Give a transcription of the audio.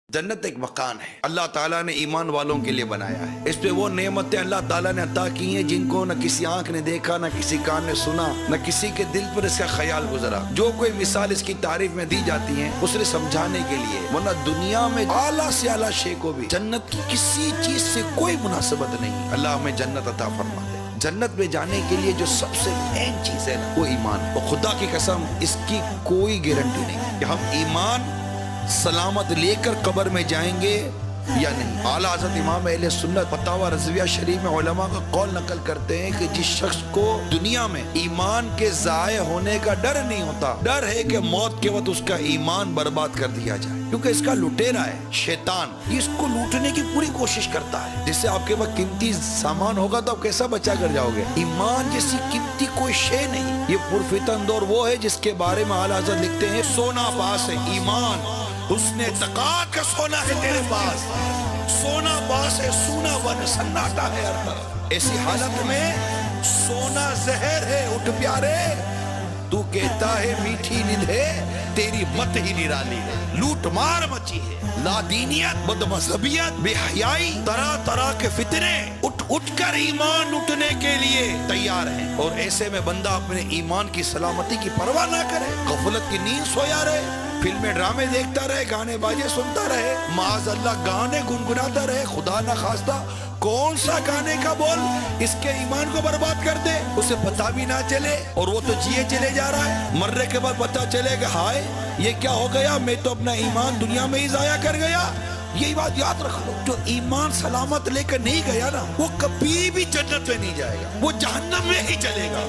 جنت ایک مکان ہے اللہ تعالیٰ نے ایمان والوں کے لیے بنایا ہے۔ اس پہ وہ نعمتیں اللہ تعالیٰ نے عطا کی ہیں جن کو نہ کسی آنکھ نے دیکھا، نہ کسی کان نے سنا، نہ کسی کے دل پر اس کا خیال گزرا۔ جو کوئی مثال اس کی تعریف میں دی جاتی ہیں اس نے سمجھانے کے لیے، ورنہ دنیا میں اعلیٰ سے اعلیٰ شے کو بھی جنت کی کسی چیز سے کوئی مناسبت نہیں۔ اللہ ہمیں جنت عطا فرما دے۔ جنت میں جانے کے لیے جو سب سے مین چیز ہے نا وہ ایمان، اور خدا کی قسم اس کی کوئی گارنٹی نہیں کہ ہم ایمان سلامت لے کر قبر میں جائیں گے یا نہیں۔ اعلیٰ حضرت امام اہل سنت فتاوی رضویہ شریف میں علماء کا قول نقل کرتے ہیں کہ جس شخص کو دنیا میں ایمان کے ضائع ہونے کا ڈر نہیں ہوتا، ڈر ہے کہ موت کے وقت اس کا ایمان برباد کر دیا جائے، کیونکہ اس کا لٹیرا ہے شیطان، یہ اس کو لوٹنے کی پوری کوشش کرتا ہے۔ جس سے آپ کے پاس قیمتی سامان ہوگا تو آپ کیسا بچا کر جاؤ گے؟ ایمان جیسی قیمتی کوئی شے نہیں۔ یہ پرفتن دور وہ ہے جس کے بارے میں اعلیٰ حضرت لکھتے ہیں سونا پاس ہے ایمان، حسن اعتقاد کا سونا ہے تیرے پاس، سونا پاس ہے سونا ون سناٹا ہے ہر طرف۔ ایسی حالت میں سونا زہر ہے اٹھ پیارے، تو کہتا ہے میٹھی ندھ ہے تیری مت ہی نرالی ہے۔ لوٹ مار مچی ہے، لا دینیت، بد مذہبیت، بے حیائی، طرح طرح کے فتنے اٹھ کر ایمان اٹھنے کے لیے تیار ہیں۔ اور ایسے میں بندہ اپنے ایمان کی سلامتی کی پرواہ نہ کرے، غفلت کی نیند سویا رہے، فلمیں ڈرامے دیکھتا رہے، گانے باجے سنتا رہے، معاذ اللہ گانے گنگناتا رہے، خدا نہ خواستہ کون سا گانے کا بول اس کے ایمان کو برباد کر دے، اسے پتہ بھی نہ چلے، اور وہ تو جیے چلے جا رہا ہے، مرنے کے بعد پتہ چلے کہ ہائے یہ کیا ہو گیا، میں تو اپنا ایمان دنیا میں ہی ضائع کر گیا۔ یہی بات یاد رکھ لو، جو ایمان سلامت لے کر نہیں گیا نا وہ کبھی بھی جنت میں نہیں جائے گا، وہ جہنم میں ہی چلے گا۔